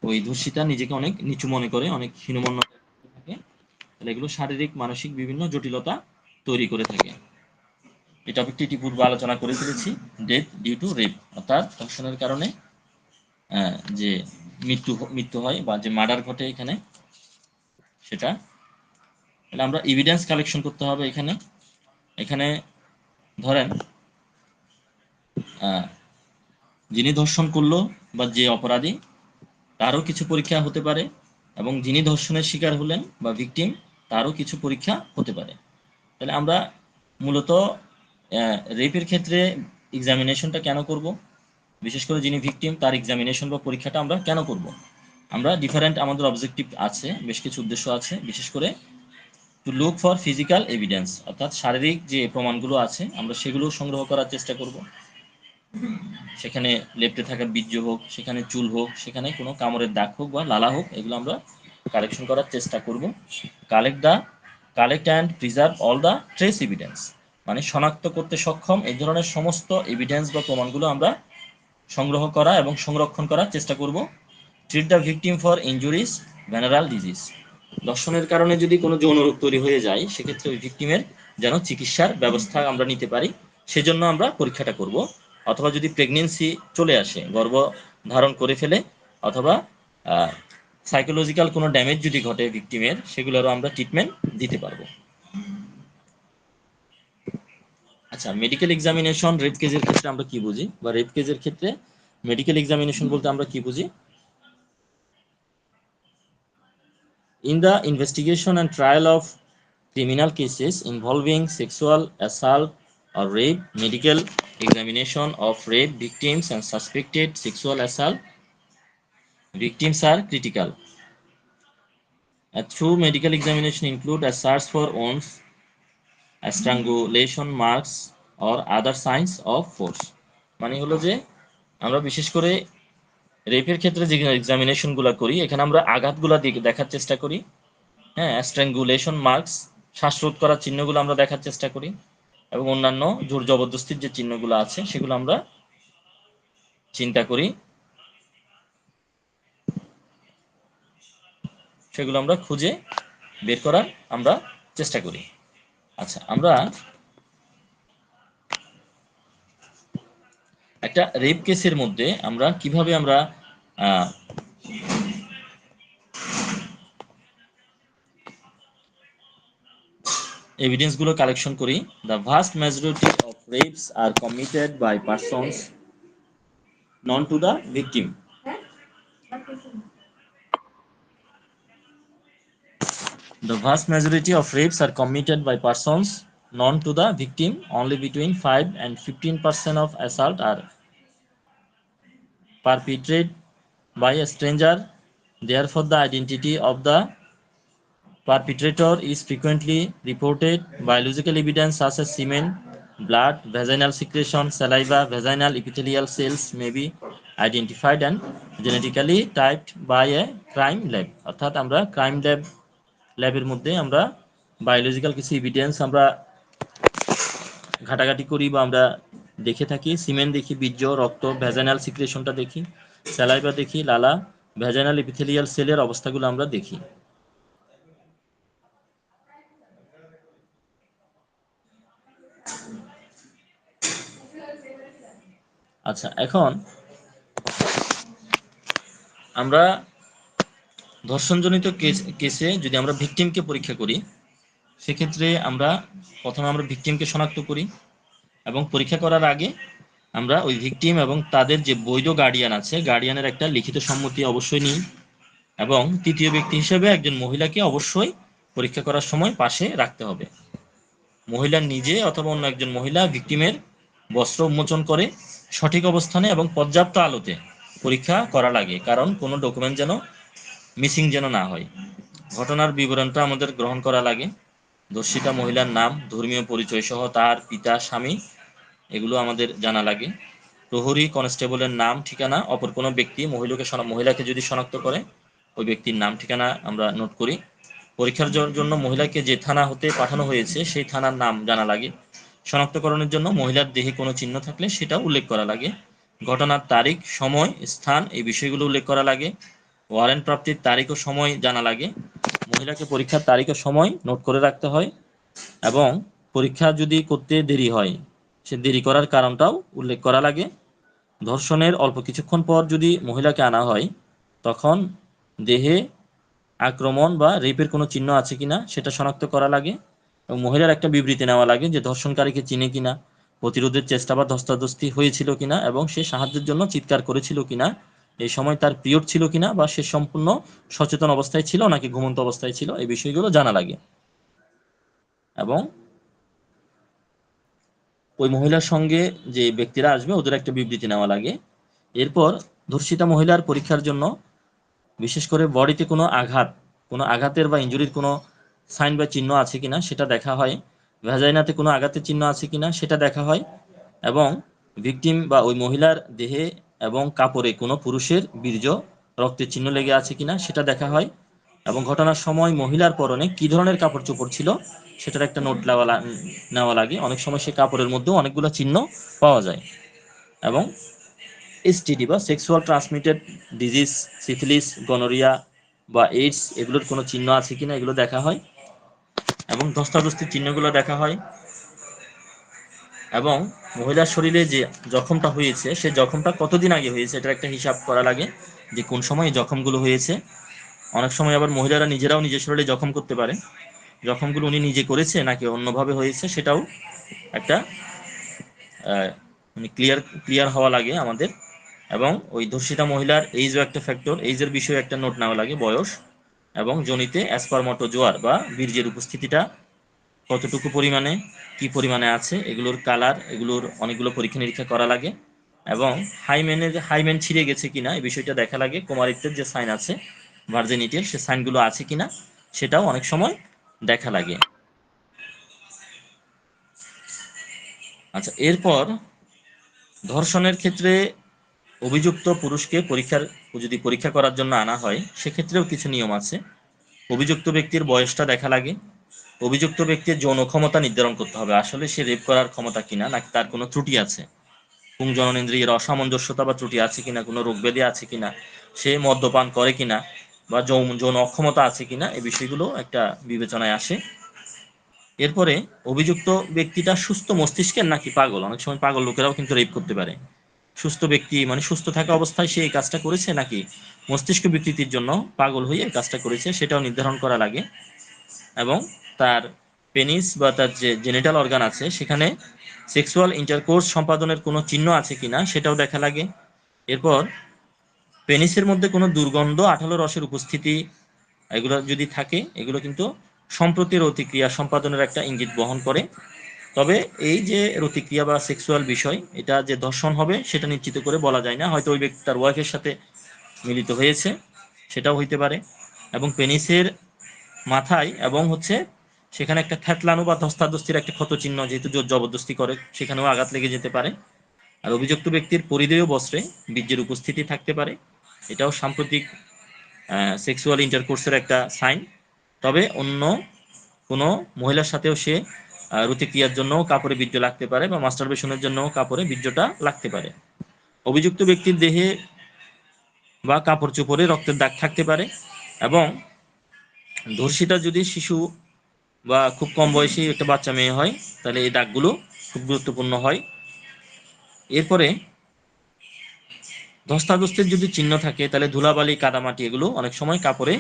ওই ধর্ষিতা নিজেকে অনেক নিচু মনে করে, অনেক হীনমন্য থাকে। তাহলে এগুলো শারীরিক মানসিক বিভিন্ন জটিলতা তৈরি করে থাকে। এই টপিকটি এটি পূর্বে আলোচনা করে ফেলেছি। ডেথ ডিউ টু রেপ, অর্থাৎ ধর্ষণের কারণে যে মৃত্যু হয় বা যে মার্ডার ঘটে এখানে, সেটা তাহলে আমরা এভিডেন্স কালেকশন করতে হবে। এখানে এখানে ধরেন যিনি ধর্ষণ করলো বা যে অপরাধী, তারও কিছু পরীক্ষা হতে পারে, এবং যিনি ধর্ষণের শিকার হলেন বা ভিকটিম, তারও কিছু পরীক্ষা হতে পারে। তাহলে আমরা মূলত রেপের ক্ষেত্রে এক্সামিনেশনটা কেন করব, বিশেষ করে যিনি ভিকটিম তার এক্সামিনেশন বা পরীক্ষাটা আমরা কেন করব? আমরা ডিফারেন্ট আমাদের অবজেক্টিভ আছে, বেশ কিছু উদ্দেশ্য আছে। বিশেষ করে to look for physical evidence, অর্থাৎ শারীরিক যে প্রমাণগুলো আছে আমরা সেগুলো সংগ্রহ করার চেষ্টা করব। সেখানে লেপ্টে থাকা বীর্য হোক, সেখানে চুল হোক, সেখানে কোনো কামড়ের দাগ হোক বা লালা হোক, এগুলো আমরা কালেকশন করার চেষ্টা করব। Collect the collect and preserve all the trace evidence, মানে শনাক্ত করতে সক্ষম এই ধরনের সমস্ত এভিডেন্স বা প্রমাণগুলো আমরা সংগ্রহ করা এবং সংরক্ষণ করার চেষ্টা করব। Treat the victim for injuries, venereal disease, দর্শনের কারণে যদি কোনো যৌনরোগ তৈরি হয়ে যায় সেক্ষেত্রে ওই ভিকটিমের যেন চিকিৎসার ব্যবস্থা আমরা নিতে পারি, সেজন্য আমরা পরীক্ষাটা করব। অথবা যদি প্রেগনেন্সি চলে আসে, গর্ভ ধারণ করে ফেলে, অথবা সাইকোলজিক্যাল কোনো ড্যামেজ যদি ঘটে ভিকটিমের, সেগুলোরও আমরা ট্রিটমেন্ট দিতে পারবো। আচ্ছা, মেডিকেল এক্সামিনেশন রেপ কেসের ক্ষেত্রে আমরা কি বুঝি, বা রেপ কেসের ক্ষেত্রে মেডিকেল এক্সামিনেশন বলতে আমরা কি বুঝি? In the investigation and trial of criminal cases involving sexual assault or rape, medical examination of rape victims and suspected sexual assault victims are critical. A true medical examination include a search for wounds, a strangulation marks or other signs of force. মানে হলো যে আমরা বিশেষ করে রেপের ক্ষেত্রে যে এক্সামিনেশনগুলো করি, এখানে আমরা আঘাতগুলো দেখার চেষ্টা করি, হ্যাঁ, স্ট্র্যাঙ্গুলেশন মার্কস, শ্বাসরোধ করার চিহ্নগুলো আমরা দেখার চেষ্টা করি, এবং অন্যান্য জোর জবরদস্তির যে চিহ্নগুলো আছে সেগুলো আমরা চিন্তা করি, সেগুলো আমরা খুঁজে বের করার আমরা চেষ্টা করি। আচ্ছা, আমরা একটা রেপ কেসের মধ্যে আমরা কিভাবে আমরা এভিডেন্সগুলো কালেকশন করি। The vast majority of rapes are committed by persons known to the victim. The vast majority of rapes are committed by persons known to the victim. Only between 5 and 15% of assault are perpetrated by a stranger. Therefore, the identity of the perpetrator is frequently reported. Biological evidence such as semen, blood, vaginal secretion, saliva, vaginal epithelial cells may be identified and genetically typed by a crime lab. অর্থাৎ আমরা crime ল্যাবের মধ্যে আমরা biological কিছু evidence আমরা ঘাটাঘাটি করি বা আমরা দেখে থাকি। সিমেন দেখি, বীর্য, রক্ত, ভ্যাজাইনাল সিক্রেশনটা দেখি, স্যালাইভা দেখি, লালা, ভ্যাজাইনাল এপিথেলিয়াল সেলের অবস্থাগুলো আমরা দেখি। আচ্ছা, এখন আমরা ধর্ষণজনিত কেসে যদি আমরা ভিকটিমকে পরীক্ষা করি, সেক্ষেত্রে আমরা প্রথমে আমরা ভিকটিমকে শনাক্ত করি, এবং পরীক্ষা করার আগে আমরা ওই ভিকটিম এবং তাদের যে বৈধ গার্ডিয়ান আছে, গার্ডিয়ানের একটা লিখিত সম্মতি অবশ্যই নিই, এবং তৃতীয় ব্যক্তি হিসেবে একজন মহিলাকে অবশ্যই পরীক্ষা করার সময় পাশে রাখতে হবে। মহিলা নিজে অথবা অন্য একজন মহিলা ভিকটিমের বস্ত্র উন্মোচন করে সঠিক অবস্থানে এবং পর্যাপ্ত আলোতে পরীক্ষা করা লাগে, কারণ কোনো ডকুমেন্ট যেন মিসিং যেন না হয়। ঘটনার বিবরণটা আমাদের গ্রহণ করা লাগে, ধর্ষিতা মহিলার নাম, ধর্মীয় পরিচয় সহ তার পিতা, স্বামী, এগুলো আমাদের জানা লাগে। প্রহরী, কনস্টেবলের নাম, ঠিকানা, অপর কোনো ব্যক্তি মহিলাকে যদি শনাক্ত করে ওই ব্যক্তির নাম, ঠিকানা আমরা নোট করি। পরীক্ষার জন্য মহিলাকে যে থানা হতে পাঠানো হয়েছে সেই থানার নাম জানা লাগে। শনাক্তকরণের জন্য মহিলার দেহে কোনো চিহ্ন থাকলে সেটা উল্লেখ করা লাগে। ঘটনার তারিখ, সময়, স্থান, এই বিষয়গুলো উল্লেখ করা লাগে। ওয়ারেন্ট প্রাপ্তির তারিখ ও সময় জানা লাগে। মহিলাকে পরীক্ষার তারিখ ও সময় নোট করে রাখতে হয়, এবং পরীক্ষা যদি করতে দেরি হয় সে দেরি করার কারণটাও উল্লেখ করা লাগে। ধর্ষণের অল্প কিছুক্ষণ পর যদি মহিলাকে আনা হয়, তখন দেহে আক্রমণ বা রেপের কোনো চিহ্ন আছে কিনা সেটা শনাক্ত করা লাগে, এবং মহিলার একটা বিবৃতি নেওয়া লাগে যে ধর্ষণকারীকে চিনে কিনা, প্রতিরোধের চেষ্টা বা ধস্তাধস্তি হয়েছিল কিনা, এবং সে সাহায্যের জন্য চিৎকার করেছিল কিনা, এই সময় তার পিরিয়ড ছিল কিনা, বা সে সম্পূর্ণ সচেতন অবস্থায় ছিল নাকি ঘুমন্ত অবস্থায় ছিল, এই বিষয়গুলো জানা লাগে। এবং ওই মহিলার সঙ্গে যে ব্যক্তিরা আসবে ওদের একটা বিবৃতি নেওয়া লাগে। এরপর ধর্ষিতা মহিলার পরীক্ষার জন্য বিশেষ করে বডিতে কোনো আঘাতের বা ইনজুরির কোনো সাইন বা চিহ্ন আছে কিনা সেটা দেখা হয়, ভ্যাজাইনাতে কোনো আঘাতের চিহ্ন আছে কিনা সেটা দেখা হয়, এবং ভিকটিম বা ওই মহিলার দেহে এবং কাপড়ে কোনো পুরুষের বীর্য, রক্তের চিহ্ন লেগে আছে কিনা সেটা দেখা হয়। এবং ঘটনার সময় মহিলার পরনে কি ধরনের কাপড় চোপড় ছিল সেটার একটা নোট নেওয়া লাগে। অনেক সময় সে কাপড়ের মধ্যেও অনেকগুলো চিহ্ন পাওয়া যায়। এবং এসটিডি বা sexual transmitted disease, syphilis, gonorrhoea বা এইডস এগুলোর কোনো চিহ্ন আছে কিনা এগুলো দেখা হয়, এবং ধস্তাধস্তির চিহ্নগুলো দেখা হয়। এবং মহিলার শরীরে যে জখমটা হয়েছে সে জখমটা কতদিন আগে হয়েছে এটার একটা হিসাব করা লাগে, যে কোন সময় এই জখমগুলো হয়েছে। অনেক সময় আবার মহিলারা নিজেরাও নিজের শরীরে জখম করতে পারে, জখমগুলো উনি নিজে করেছে নাকি অন্যভাবে হয়েছে সেটাও একটা মানে ক্লিয়ার হওয়া লাগে আমাদের। এবং ওই ধর্ষিতা মহিলার এইজও একটা ফ্যাক্টর, এইজের বিষয়ে একটা নোট নেওয়া লাগে, বয়স, এবং জনিতে অ্যাসপারমাটোজোয়ার বা বীর্যের উপস্থিতিটা কতটুকু পরিমাণে কি পরিমাণে আছে, এগুলোর কালার, এগুলোর অনেকগুলো পরীক্ষা নিরীক্ষা করা লাগে। এবং হাইমেন ছিঁড়ে গেছে কিনা এই বিষয়টা দেখা লাগে, কুমারিত্বের যে সাইন আছে ভার্জিনিটির সে সাইনগুলো আছে কিনা সেটাও অনেক সময় দেখা লাগে। আচ্ছা, এরপর ধর্ষণের ক্ষেত্রে অভিযুক্ত পুরুষকে যদি পরীক্ষা করার জন্য আনা হয় সেক্ষেত্রেও কিছু নিয়ম আছে। অভিযুক্ত ব্যক্তির বয়সটা দেখা লাগে, অভিযুক্ত ব্যক্তির যৌন ক্ষমতা নির্ধারণ করতে হবে, আসলে সে রেপ করার ক্ষমতা কিনা নাকি তার কোনো ত্রুটি আছে, পুং জননেন্দ্রিয়ের অসামঞ্জস্যতা বা ত্রুটি আছে কিনা, কোনো রোগব্যাধি আছে কিনা, সে মদ্যপান করে কিনা, বা যৌন অক্ষমতা আছে কিনা, এই বিষয়গুলো একটা বিবেচনায় আসে। এরপরে অভিযুক্ত ব্যক্তিটা সুস্থ মস্তিষ্কের নাকি পাগল, অনেক সময় পাগল লোকেরাও কিন্তু রেপ করতে পারে। সুস্থ ব্যক্তি মানে সুস্থ থাকা অবস্থায় সে এই কাজটা করেছে নাকি মস্তিষ্ক বিকৃতির জন্য পাগল হয়ে এই কাজটা করেছে সেটাও নির্ধারণ করা লাগে। এবং তার পেনিস বা তার যে জেনিটাল অর্গান আছে সেখানে সেক্সুয়াল ইন্টারকোর্স সম্পাদনের কোনো চিহ্ন আছে কিনা সেটাও দেখা লাগে। এরপর পেনিসের মধ্যে কোনো দুর্গন্ধ, আঠালো রসের উপস্থিতি এগুলো যদি থাকে এগুলো কিন্তু সম্প্রতি রতিক্রিয়া সম্পাদনের একটা ইঙ্গিত বহন করে। তবে এই যে রতিক্রিয়া বা সেক্সুয়াল বিষয় এটা যে ধর্ষণ হবে সেটা নিশ্চিত করে বলা যায় না, হয়তো ওই ব্যক্তি তার ওয়াইফের সাথে মিলিত হয়েছে সেটাও হইতে পারে। এবং পেনিসের মাথায় এবং সেখানে একটা থ্যাতলানো বা ধস্তাধস্তির একটা ক্ষত চিহ্ন, যেহেতু জোর জবরদস্তি করে সেখানেও আঘাত লেগে যেতে পারে। আর অভিযুক্ত ব্যক্তির পরিধেয় বস্ত্রে বীর্যের উপস্থিতি থাকতে পারে, এটাও সাম্প্রতিক সেক্সুয়াল ইন্টারকোর্সের একটা সাইন। তবে অন্য কোনো মহিলার সাথেও সে রতিক্রিয়ার জন্য কাপড়ে বীর্য লাগতে পারে বা মাস্টারবেশনের জন্য কাপড়ে বীর্যটা লাগতে পারে। অভিযুক্ত ব্যক্তির দেহে বা কাপড় চোপড়ে রক্তের দাগ থাকতে পারে। এবং ধর্ষিতা যদি শিশু বা খুব কম বয়সী একটা বাচ্চা মেয়ে হয় তাহলে এই দাগগুলো খুব গুরুত্বপূর্ণ হয়। এরপরে ধস্তাধস্তির যদি চিহ্ন থাকে তাহলে ধুলাবালি, কাদামাটি এগুলো অনেক সময় কাপড়ে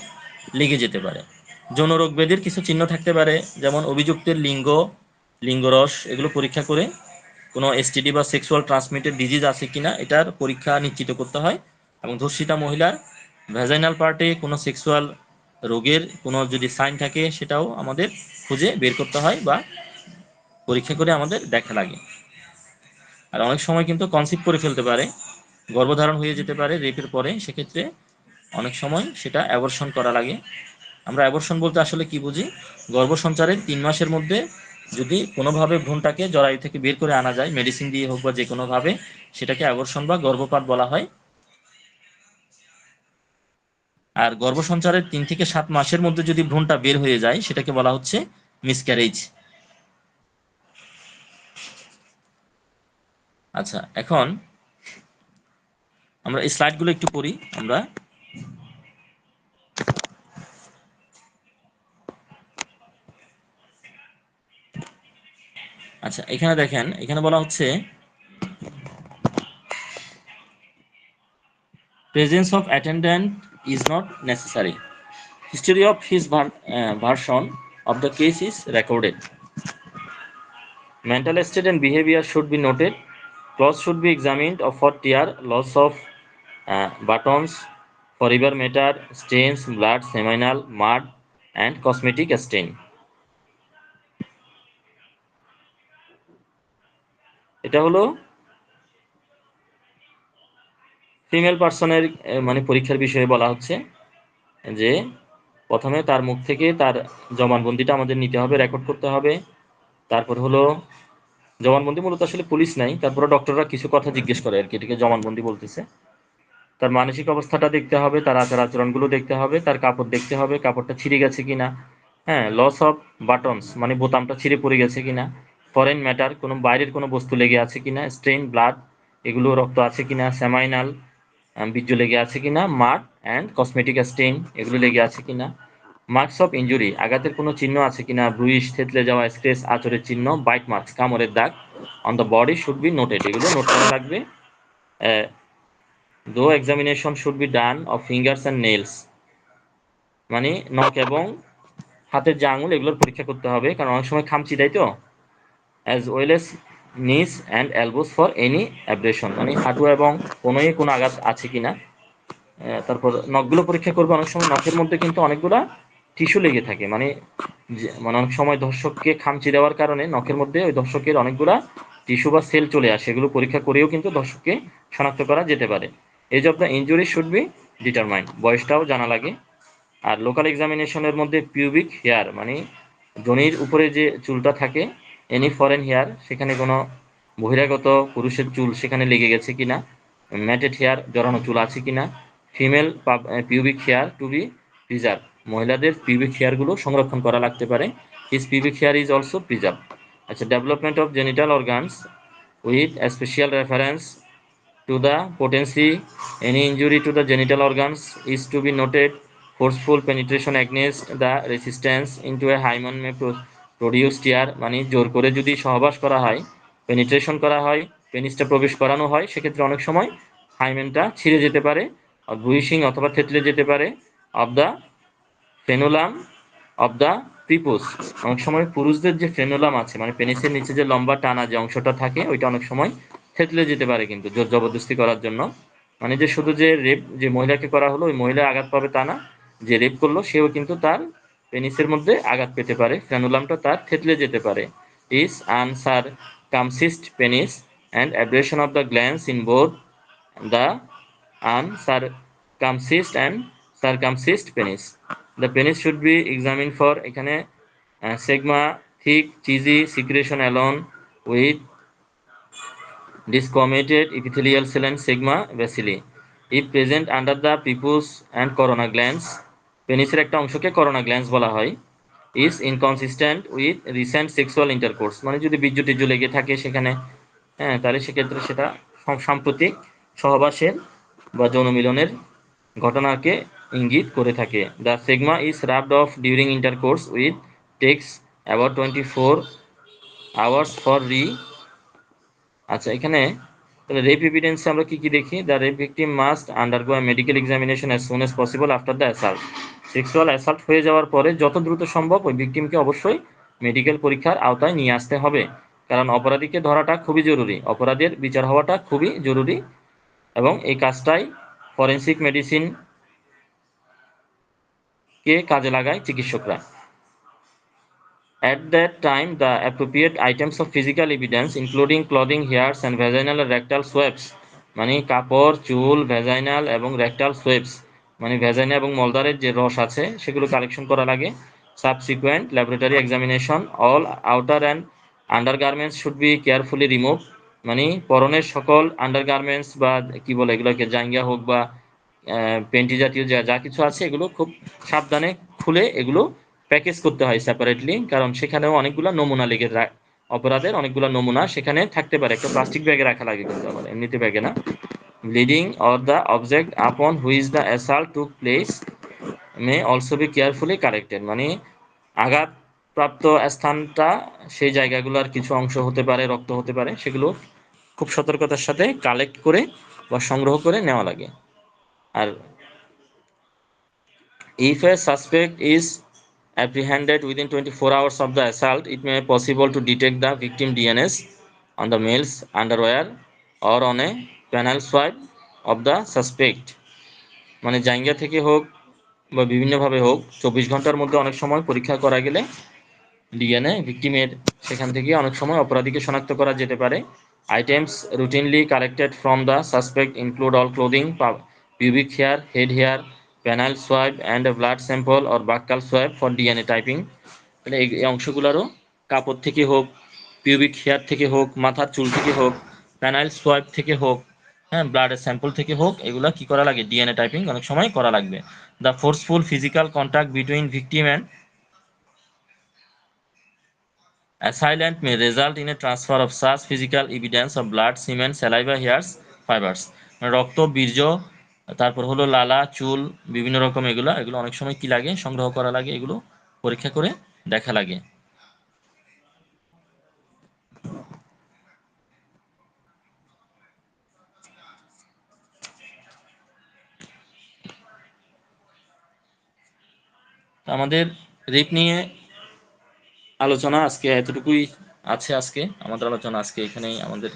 লেগে যেতে পারে। যৌন রোগ ব্যাধির কিছু চিহ্ন থাকতে পারে, যেমন অভিযুক্তের লিঙ্গরস এগুলো পরীক্ষা করে কোনো এসটিডি বা সেক্সুয়াল ট্রান্সমিটেড ডিজিজ আছে কিনা এটার পরীক্ষা নিশ্চিত করতে হয়। এবং ধর্ষিতা মহিলার ভ্যাজাইনাল পার্টে কোনো সেক্সুয়াল রোগের কোনো যদি সাইন থাকে সেটাও আমাদের খুঁজে বের করতে হয় বা পরীক্ষা করে আমাদের দেখা লাগে। আর অনেক সময় কিন্তু কনসিভ করে ফেলতে পারে, গর্ভধারণ হয়ে যেতে পারে রেপের পরে, সেক্ষেত্রে অনেক সময় সেটা অ্যাবর্শন করা লাগে। আমরা অ্যাবর্শন বলতে আসলে কি বুঝি, গর্ভসঞ্চারের 3 মাসের মধ্যে যদি কোনোভাবে ভ্রূণটাকে জরায়ু থেকে বের করে আনা যায় মেডিসিন দিয়ে হোক বা যে কোনোভাবে, সেটাকে অ্যাবর্শন বা গর্ভপাত বলা হয়। আর গর্ভসঞ্চারের 3 থেকে 7 মাসের মধ্যে যদি ভ্রূণটা বের হয়ে যায় সেটাকে বলা হচ্ছে মিসক্যারেজ। আচ্ছা, এখন আমরা এই স্লাইডগুলো একটু পড়ি আমরা। আচ্ছা, এখানে দেখেন, এখানে বলা হচ্ছে presence of attendant is not necessary, history of his version of the case is recorded, mental state and behavior should be noted, clothes should be examined for tear, loss of buttons, forever matter, stains, blood, seminal, mud and cosmetic stain. এটা হলো female পার্সনের মানে পরীক্ষার বিষয়ে বলা হচ্ছে যে প্রথমে তার মুখ থেকে তার জবানবন্দিটা আমাদের নিতে হবে, রেকর্ড করতে হবে। তারপর হলো জবানবন্দি, মূলত আসলে পুলিশ নাই, তারপরে ডক্টররা কিছু কথা জিজ্ঞেস করে আর কি, এটাকে জবানবন্দি বলতেছে। তার মানসিক অবস্থাটা দেখতে হবে, তার আচার আচরণগুলো দেখতে হবে, তার কাপড় দেখতে হবে, কাপড়টা ছিঁড়ে গেছে কিনা, হ্যাঁ, লস অফ বাটনস মানে বোতামটা ছিঁড়ে পড়ে গেছে কিনা, ফরেন ম্যাটার কোনো বাইরের কোনো বস্তু লেগে আছে কিনা, স্ট্রেইন ব্লাড এগুলো রক্ত আছে কিনা, সেমাইনাল বীর্য লেগে আছে কিনা, মাড অ্যান্ড কসমেটিক স্টেইন এগুলো লেগে আছে কিনা, মার্কস অফ ইনজুরি আঘাতের কোনো চিহ্ন আছে কিনা, ব্রুইশ থেতলে যাওয়া, স্ক্র্যাচ আঁচড়ের চিহ্ন, বাইট মার্কস কামড়ের দাগ on the body should be noted, এগুলো নোট করা লাগবে। দো examination should be done of fingers and nails মানে নখ এবং হাতের যে আঙুল এগুলোর পরীক্ষা করতে হবে, কারণ অনেক সময় খামচি দেয় তো, অ্যাজ ওয়েল এস নিস অ্যান্ড এলবোস ফর এনি অ্যাব্রেশন মানে হাঁটু এবং কোনোই কোনো আঘাত আছে কিনা। তারপর নখগুলো পরীক্ষা করবে, অনেক সময় নখের মধ্যে কিন্তু অনেকগুলা টিস্যু লেগে থাকে, মানে মানে অনেক সময় দর্শককে খামচি দেওয়ার কারণে নখের মধ্যে ওই দর্শকের অনেকগুলা টিস্যু বা সেল চলে আসে, এগুলো পরীক্ষা করেও কিন্তু দর্শককে শনাক্ত করা যেতে পারে। Age of the injury should be determined, বয়সটাও জানা লাগে। আর লোকাল এক্সামিনেশনের মধ্যে পিউবিক হেয়ার মানে যোনির উপরে যে চুলটা থাকে, এনি ফরেন হেয়ার সেখানে কোনো বহিরাগত পুরুষের চুল সেখানে লেগে গেছে কিনা, ম্যাটেড হেয়ার জড়ানো চুল আছে কিনা, female pubic hair to be preserve, মহিলাদের পিউবিক হেয়ারগুলো সংরক্ষণ করা লাগতে পারে, his pubic hair is also preserve. আচ্ছা, development of genital organs with special reference to the potency any injury to the genital organs is to be noted. Forceful penetration against the resistance into a hymen may produce tear মানে জোর করে যদি সহবাস করা হয়, penetration করা হয়, পেনিসটা প্রবেশ করানো হয়, সেক্ষেত্রে অনেক সময় হাইমেনটা ছিঁড়ে যেতে পারে, ব্রুইশিং অথবা থেতলে যেতে পারে অফ দ্য ফেনুলাম অফ দ্য প্রিপোস। অনেক সময় পুরুষদের যে ফেনুলাম আছে মানে পেনিসের নিচে যে লম্বা টানা যে অংশটা থাকে ওইটা অনেক সময় থেতলে যেতে পারে কিন্তু জোর জবরদস্তি করার জন্য, মানে যে শুধু যে রেপ যে মহিলাকে করা হলো ওই মহিলা আঘাত পাবে তা না, যে রেপ করলো সেও কিন্তু তার পেনিসের মধ্যে আঘাত পেতে পারে, ফ্রেনুলামটা তার থেতলে যেতে পারে। Is uncircumcised penis and abrasion of the glans in both the uncircumcised and circumcised penis. The penis should be examined for এখানে sigma thick cheesy secretion alone with discomated epithelial cell and sigma bacilli. If present under the prepuce and corona glands, পেনিসের একটা অংশকে corona glance বলা হয়, is inconsistent with recent sexual intercourse মানে যদি বীর্য টির্য লেগে থাকে সেখানে, হ্যাঁ, তাহলে সেক্ষেত্রে সেটা সাম্প্রতিক সহবাসের বা যৌন মিলনের ঘটনাকে ইঙ্গিত করে থাকে। The smegma is rubbed off during intercourse with takes about 24 hours for রি। আচ্ছা, এখানে তাহলে রেপ এভিডেন্সে আমরা কি কি দেখি? The rape victim must undergo medical examination as soon as possible after the assault. Sexual assault হয়ে যাওয়ার পরে যত দ্রুত সম্ভব ওই ভিকটিমকে অবশ্যই মেডিকেল পরীক্ষার আওতায় নিয়ে আসতে হবে, কারণ অপরাধীকে ধরাটা খুবই জরুরি, অপরাধের বিচার হওয়াটা খুবই জরুরি, এবং এই কাজটাই ফরেন্সিক মেডিসিন কে কাজে লাগায় চিকিৎসকরা। At that time, the appropriate items of physical evidence, including clothing, hairs, and vaginal and rectal swabs, মানে কাপড়, চুল, ভ্যাজাইনাল এবং রেকটাল সোয়েবস মানে ভ্যাজাইনা এবং মলদারের যে রস আছে সেগুলো কালেকশন করা লাগে। Subsequent laboratory examination, all outer and undergarments should be carefully remove মানে পরনের সকল আন্ডারগার্মেন্টস বা কি বলে এগুলোকে জাঙ্গিয়া হোক বা পেন্টি জাতীয় যা যা কিছু আছে এগুলো খুব সাবধানে খুলে এগুলো প্যাকেজ করতে হয় সেপারেটলি, কারণ সেখানেও অনেকগুলো নমুনা লেগে অপরাধের অনেকগুলো নমুনা সেখানে থাকতে পারে, একটা প্লাস্টিক ব্যাগে রাখা লাগে কিন্তু আবার এমনিতে ব্যাগে না। ব্লিডিং অর দ্য অবজেক্ট আপন which the assault took place may also be carefully collected মানে আঘাত প্রাপ্ত স্থানটা সেই জায়গাগুলোর কিছু অংশ হতে পারে, রক্ত হতে পারে, সেগুলো খুব সতর্কতার সাথে কালেক্ট করে বা সংগ্রহ করে নেওয়া লাগে। আর if a suspect is apprehended within 24 hours of the assault, it may be possible to detect the victim DNAs on the male's underwear or on a penile swab of the suspect মানে জাঙ্গিয়া থেকে হোক বা বিভিন্নভাবে হোক 24 ঘন্টার মধ্যে অনেক সময় পরীক্ষা করা গেলে ডিএনএ ভিকটিমের সেখান থেকে অনেক সময় অপরাধীকে শনাক্ত করা যেতে পারে। Items routinely collected from the suspect include all clothing, pubic hair, head hair, penile swab and a blood sample or buccal swab for DNA typing। মানে এই অংশগুলোরও কাপড় থেকে হোক, পিউবিক হেয়ার থেকে হোক, মাথার চুল থেকে হোক, প্যানাইল সোয়াইপ থেকে হোক, হ্যাঁ, ব্লাডের স্যাম্পল থেকে হোক, এগুলা কি করা লাগে, ডিএনএ টাইপিং অনেক সময় করা লাগবে। The forceful physical contact between victim and assailant may result in a transfer of such physical evidence of blood, semen, saliva, hairs, fibers। রক্ত, বীর্য, তারপর হলো লালা, চুল, বিভিন্ন রকম এগুলো অনেক সময় কি লাগে, সংগ্রহ করা লাগে, এগুলো পরীক্ষা করে দেখা লাগে। আমাদের রিপ নিয়ে আলোচনা আজকে এতটুকুই আছে। আজকে আমাদের আলোচনা আজকে এখানেই, আমাদের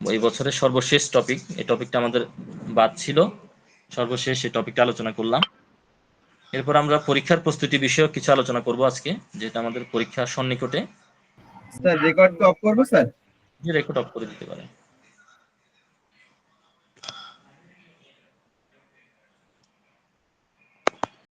এই বছরের সর্বশেষ টপিক, এই টপিকটা আমাদের বাদ ছিল, সর্বশেষ এই টপিকটা আলোচনা করলাম। এরপর আমরা পরীক্ষার প্রস্তুতি বিষয়ক কিছু আলোচনা করব আজকে, যেটা আমাদের পরীক্ষা সন্নিকটে। স্যার রেকর্ড অফ করবো স্যার? যে রেকর্ড অফ করে দিতে পারে।